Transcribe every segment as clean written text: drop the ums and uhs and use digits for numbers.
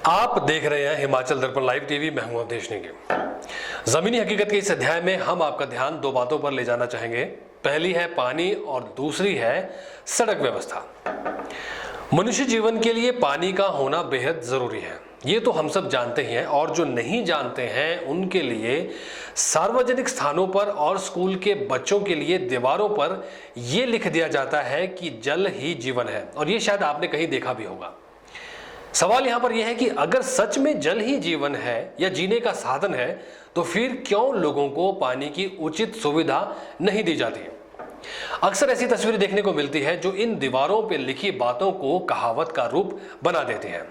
आप देख रहे हैं हिमाचल दर्पण लाइव टीवी। मैं हूं अवधेश नेगी। जमीनी हकीकत के इस अध्याय में हम आपका ध्यान दो बातों पर ले जाना चाहेंगे। पहली है पानी और दूसरी है सड़क व्यवस्था। मनुष्य जीवन के लिए पानी का होना बेहद जरूरी है, ये तो हम सब जानते ही हैं। और जो नहीं जानते हैं उनके लिए सार्वजनिक स्थानों पर और स्कूल के बच्चों के लिए दीवारों पर यह लिख दिया जाता है कि जल ही जीवन है। और ये शायद आपने कहीं देखा भी होगा। सवाल यहां पर यह है कि अगर सच में जल ही जीवन है या जीने का साधन है, तो फिर क्यों लोगों को पानी की उचित सुविधा नहीं दी जाती है। अक्सर ऐसी तस्वीरें देखने को मिलती है जो इन दीवारों पर लिखी बातों को कहावत का रूप बना देती हैं।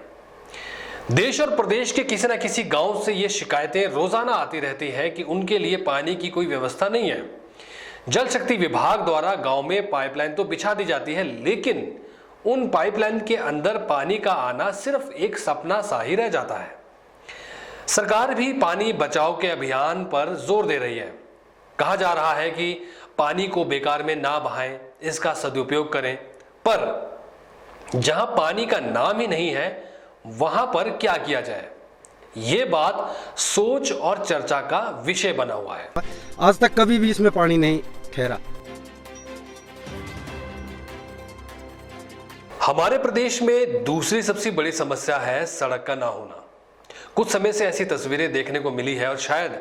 देश और प्रदेश के किसी न किसी गांव से ये शिकायतें रोजाना आती रहती हैं कि उनके लिए पानी की कोई व्यवस्था नहीं है। जल शक्ति विभाग द्वारा गांव में पाइपलाइन तो बिछा दी जाती है, लेकिन उन पाइपलाइन के अंदर पानी का आना सिर्फ एक सपना सा ही रह जाता है। सरकार भी पानी बचाओ के अभियान पर जोर दे रही है। कहा जा रहा है कि पानी को बेकार में ना बहाएं, इसका सदुपयोग करें। पर जहां पानी का नाम ही नहीं है, वहां पर क्या किया जाए, ये बात सोच और चर्चा का विषय बना हुआ है। आज तक कभी भी इसमें पानी नहीं ठहरा। हमारे प्रदेश में दूसरी सबसे बड़ी समस्या है सड़क का ना होना। कुछ समय से ऐसी तस्वीरें देखने को मिली है और शायद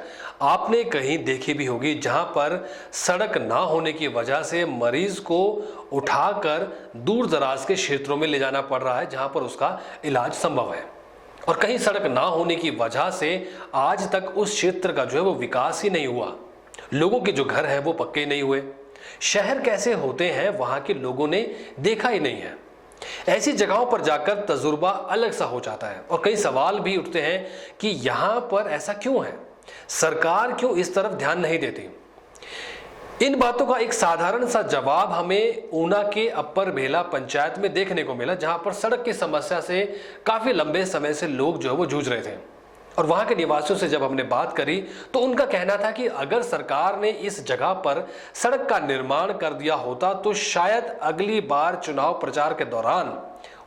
आपने कहीं देखी भी होगी, जहां पर सड़क ना होने की वजह से मरीज को उठाकर दूर दराज के क्षेत्रों में ले जाना पड़ रहा है, जहां पर उसका इलाज संभव है। और कहीं सड़क ना होने की वजह से आज तक उस क्षेत्र का जो है वो विकास ही नहीं हुआ। लोगों के जो घर हैं वो पक्के नहीं हुए। शहर कैसे होते हैं वहां के लोगों ने देखा ही नहीं है। ऐसी जगहों पर जाकर तजुर्बा अलग सा हो जाता है और कई सवाल भी उठते हैं कि यहां पर ऐसा क्यों है, सरकार क्यों इस तरफ ध्यान नहीं देती। इन बातों का एक साधारण सा जवाब हमें ऊना के अपर बेला पंचायत में देखने को मिला, जहां पर सड़क की समस्या से काफी लंबे समय से लोग जो है वो जूझ रहे थे। और वहां के निवासियों से जब हमने बात करी तो उनका कहना था कि अगर सरकार ने इस जगह पर सड़क का निर्माण कर दिया होता तो शायद अगली बार चुनाव प्रचार के दौरान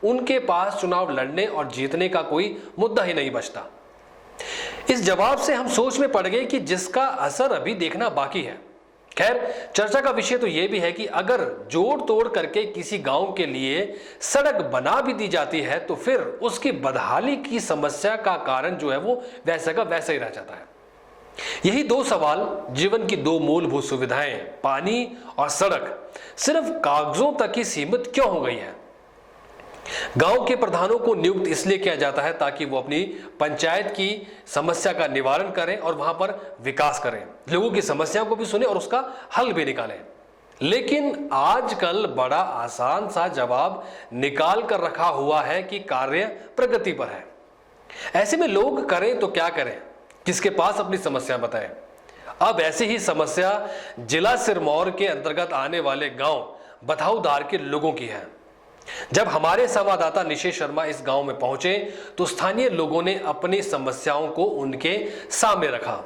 उनके पास चुनाव लड़ने और जीतने का कोई मुद्दा ही नहीं बचता। इस जवाब से हम सोच में पड़ गए कि जिसका असर अभी देखना बाकी है। खैर, चर्चा का विषय तो यह भी है कि अगर जोड़ तोड़ करके किसी गांव के लिए सड़क बना भी दी जाती है तो फिर उसकी बदहाली की समस्या का कारण जो है वो वैसे का वैसे ही रह जाता है। यही दो सवाल, जीवन की दो मूलभूत सुविधाएं पानी और सड़क, सिर्फ कागजों तक ही सीमित क्यों हो गई है। गांव के प्रधानों को नियुक्त इसलिए किया जाता है ताकि वो अपनी पंचायत की समस्या का निवारण करें और वहां पर विकास करें, लोगों की समस्याओं को भी सुने और उसका हल भी निकालें। लेकिन आजकल बड़ा आसान सा जवाब निकाल कर रखा हुआ है कि कार्य प्रगति पर है। ऐसे में लोग करें तो क्या करें, किसके पास अपनी समस्या बताएं। अब ऐसी ही समस्या जिला सिरमौर के अंतर्गत आने वाले गांव बथाऊधार के लोगों की है। जब हमारे संवाददाता निशेष शर्मा इस गांव में पहुंचे तो स्थानीय लोगों ने अपनी समस्याओं को उनके सामने रखा।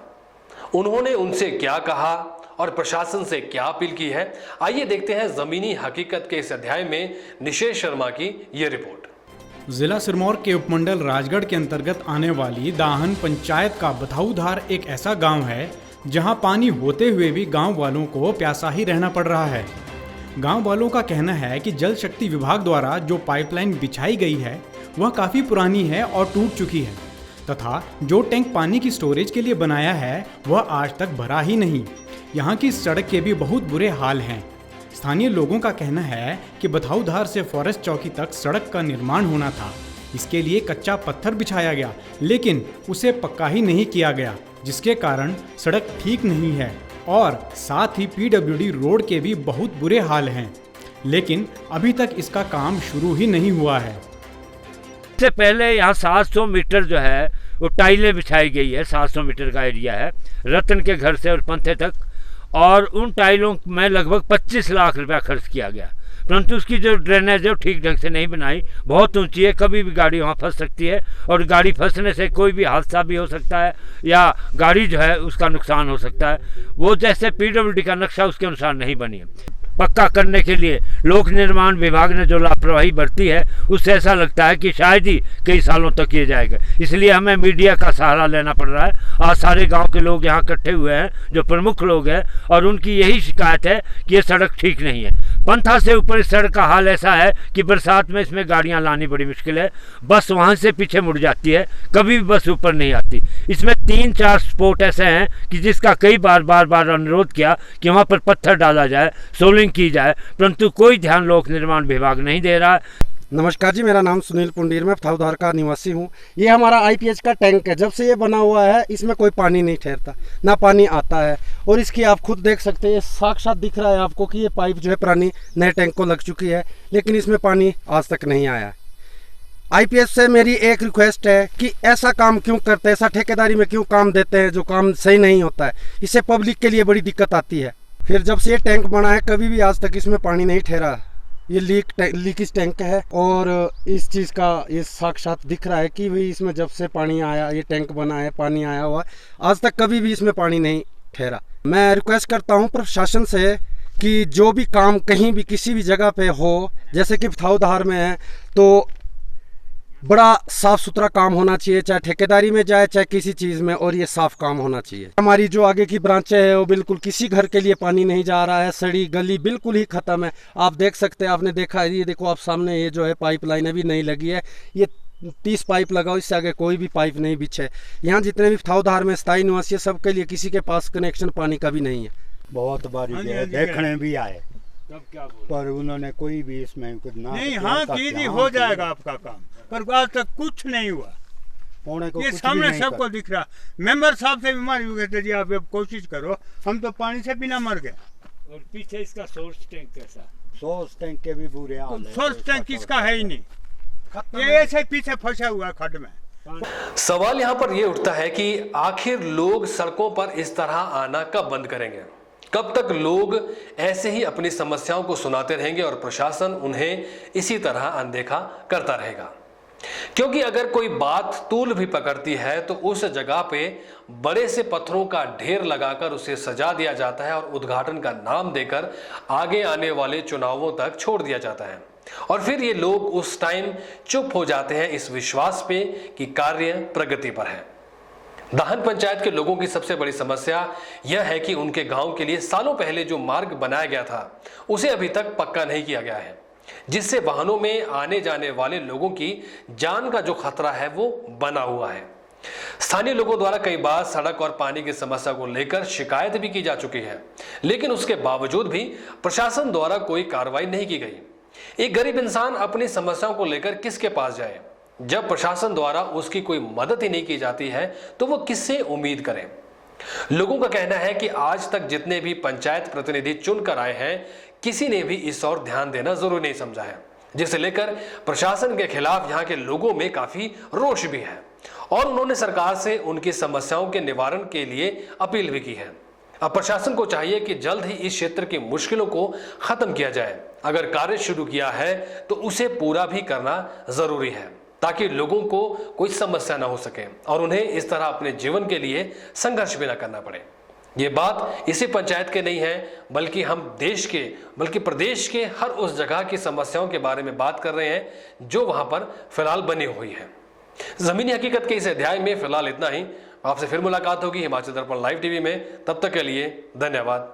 उन्होंने उनसे क्या कहा और प्रशासन से क्या अपील की है, आइए देखते हैं जमीनी हकीकत के इस अध्याय में निशेष शर्मा की यह रिपोर्ट। जिला सिरमौर के उपमंडल राजगढ़ के अंतर्गत आने वाली दाहन पंचायत का बथाऊधार एक ऐसा गांव है जहां पानी होते हुए भी गांव वालों को प्यासा ही रहना पड़ रहा है। गांव वालों का कहना है कि जल शक्ति विभाग द्वारा जो पाइपलाइन बिछाई गई है वह काफ़ी पुरानी है और टूट चुकी है, तथा जो टैंक पानी की स्टोरेज के लिए बनाया है वह आज तक भरा ही नहीं। यहाँ की सड़क के भी बहुत बुरे हाल हैं। स्थानीय लोगों का कहना है कि बथाऊधार से फॉरेस्ट चौकी तक सड़क का निर्माण होना था। इसके लिए कच्चा पत्थर बिछाया गया, लेकिन उसे पक्का ही नहीं किया गया, जिसके कारण सड़क ठीक नहीं है। और साथ ही पीडब्ल्यूडी रोड के भी बहुत बुरे हाल हैं, लेकिन अभी तक इसका काम शुरू ही नहीं हुआ है। इससे पहले यहाँ 700 मीटर जो है वो टाइलें बिछाई गई है। 700 मीटर का एरिया है रतन के घर से और पंथे तक, और उन टाइलों में लगभग 25 लाख रुपया खर्च किया गया, परंतु उसकी जो ड्रेनेज है वो ठीक ढंग से नहीं बनाई। बहुत ऊंची है, कभी भी गाड़ी वहाँ फंस सकती है और गाड़ी फंसने से कोई भी हादसा भी हो सकता है या गाड़ी जो है उसका नुकसान हो सकता है। वो जैसे पीडब्ल्यूडी का नक्शा उसके अनुसार नहीं बनी है। पक्का करने के लिए लोक निर्माण विभाग ने जो लापरवाही बरती है, उससे ऐसा लगता है कि शायद ही कई सालों तक ये जाएगा। इसलिए हमें मीडिया का सहारा लेना पड़ रहा है। आज सारे गांव के लोग यहाँ इकट्ठे हुए हैं, जो प्रमुख लोग हैं, और उनकी यही शिकायत है कि ये सड़क ठीक नहीं है। पंथा से ऊपर इस सड़क का हाल ऐसा है कि बरसात में इसमें गाड़ियाँ लानी बड़ी मुश्किल है। बस वहाँ से पीछे मुड़ जाती है, कभी भी बस ऊपर नहीं आती। इसमें 3-4 स्पॉट ऐसे हैं कि जिसका कई बार अनुरोध किया कि वहाँ पर पत्थर डाला जाए, सोलिंग की जाए, परंतु कोई ध्यान लोक निर्माण विभाग नहीं दे रहा है। नमस्कार जी, मेरा नाम सुनील पुंडीर, मैं पथाउधार का निवासी हूँ। ये हमारा IPH का टैंक है। जब से ये बना हुआ है इसमें कोई पानी नहीं ठहरता, ना पानी आता है। और इसकी आप खुद देख सकते हैं, साक्षात दिख रहा है आपको कि ये पाइप जो है पुरानी नए टैंक को लग चुकी है, लेकिन इसमें पानी आज तक नहीं आया है। IPH से मेरी एक रिक्वेस्ट है कि ऐसा काम क्यों करते हैं, ऐसा ठेकेदारी में क्यों काम देते हैं जो काम सही नहीं होता है। इससे पब्लिक के लिए बड़ी दिक्कत आती है। फिर जब से ये टैंक बना है कभी भी आज तक इसमें पानी नहीं ठहरा। ये लीकेज टैंक है और इस चीज़ का ये साक्षात दिख रहा है कि भाई इसमें जब से पानी आया, ये टैंक बना है, पानी आया हुआ, आज तक कभी भी इसमें पानी नहीं ठहरा। मैं रिक्वेस्ट करता हूँ प्रशासन से कि जो भी काम कहीं भी किसी भी जगह पे हो, जैसे कि पथाउधार में है, तो बड़ा साफ़ सुथरा काम होना चाहिए, चाहे ठेकेदारी में जाए चाहे किसी चीज़ में, और ये साफ़ काम होना चाहिए। हमारी जो आगे की ब्रांचें है वो बिल्कुल किसी घर के लिए पानी नहीं जा रहा है। सड़ी गली बिल्कुल ही ख़त्म है। आप देख सकते हैं, आपने देखा है, ये देखो आप सामने, ये जो है पाइपलाइन अभी नहीं लगी है। ये 30 पाइप लगाओ, इससे आगे कोई भी पाइप नहीं बिछे। यहाँ जितने भी पथाउधार में स्थायी निवासी है, सबके लिए किसी के पास कनेक्शन पानी का भी नहीं है। बहुत बारी गए, देखने भी आए, पर उन्होंने कोई भी इसमें कुछ ना नहीं। हाँ कीजिए, हो जाएगा आपका काम, पर आज तक कुछ नहीं हुआ। होने को ये कुछ सामने भी नहीं सबको दिख रहा। मेंबर साहब से बीमारी हो गई, जी आप अब कोशिश करो, हम तो पानी से बिना मर गए। और पीछे इसका सोर्स टैंक कैसा? सोर्स टैंक के भी बुरे हाल है। सोर्स टैंक किसका है ही नहीं, ये ऐसे पीछे फंसा हुआ है खड्ड में। सवाल यहां पर यह उठता है कि आखिर लोग सड़कों पर इस तरह आना कब बंद करेंगे? कब तक लोग ऐसे ही अपनी समस्याओं को सुनाते रहेंगे और प्रशासन उन्हें इसी तरह अनदेखा करता रहेगा? क्योंकि अगर कोई बात तूल भी पकड़ती है तो उस जगह पे बड़े से पत्थरों का ढेर लगाकर उसे सजा दिया जाता है और उद्घाटन का नाम देकर आगे आने वाले चुनावों तक छोड़ दिया जाता है। और फिर ये लोग उस टाइम चुप हो जाते हैं इस विश्वास पे कि कार्य प्रगति पर है। दाहन पंचायत के लोगों की सबसे बड़ी समस्या यह है कि उनके गांव के लिए सालों पहले जो मार्ग बनाया गया था उसे अभी तक पक्का नहीं किया गया है, जिससे वाहनों में आने जाने वाले लोगों की जान का जो खतरा है वो बना हुआ है। स्थानीय लोगों द्वारा कई बार सड़क और पानी की समस्या को लेकर शिकायत भी की जा चुकी है, लेकिन उसके बावजूद भी प्रशासन द्वारा कोई कार्रवाई नहीं की गई। एक गरीब इंसान अपनी समस्याओं को लेकर किसके पास जाए? जब प्रशासन द्वारा उसकी कोई मदद ही नहीं की जाती है तो वो किससे उम्मीद करें? लोगों का कहना है कि आज तक जितने भी पंचायत प्रतिनिधि चुनकर आए हैं, किसी ने भी इस ओर ध्यान देना जरूरी नहीं समझा है, जिसे लेकर प्रशासन के खिलाफ यहाँ के लोगों में काफी रोष भी है और उन्होंने सरकार से उनकी समस्याओं के निवारण के लिए अपील भी की है। अब प्रशासन को चाहिए कि जल्द ही इस क्षेत्र की मुश्किलों को खत्म किया जाए। अगर कार्य शुरू किया है तो उसे पूरा भी करना जरूरी है, ताकि लोगों को कोई समस्या ना हो सके और उन्हें इस तरह अपने जीवन के लिए संघर्ष भी ना करना पड़े। ये बात इसी पंचायत के नहीं है, बल्कि हम देश के, बल्कि प्रदेश के हर उस जगह की समस्याओं के बारे में बात कर रहे हैं जो वहां पर फिलहाल बनी हुई है। जमीनी हकीकत के इस अध्याय में फिलहाल इतना ही। आपसे फिर मुलाकात होगी हिमाचल दर्पण लाइव टीवी में। तब तक के लिए धन्यवाद।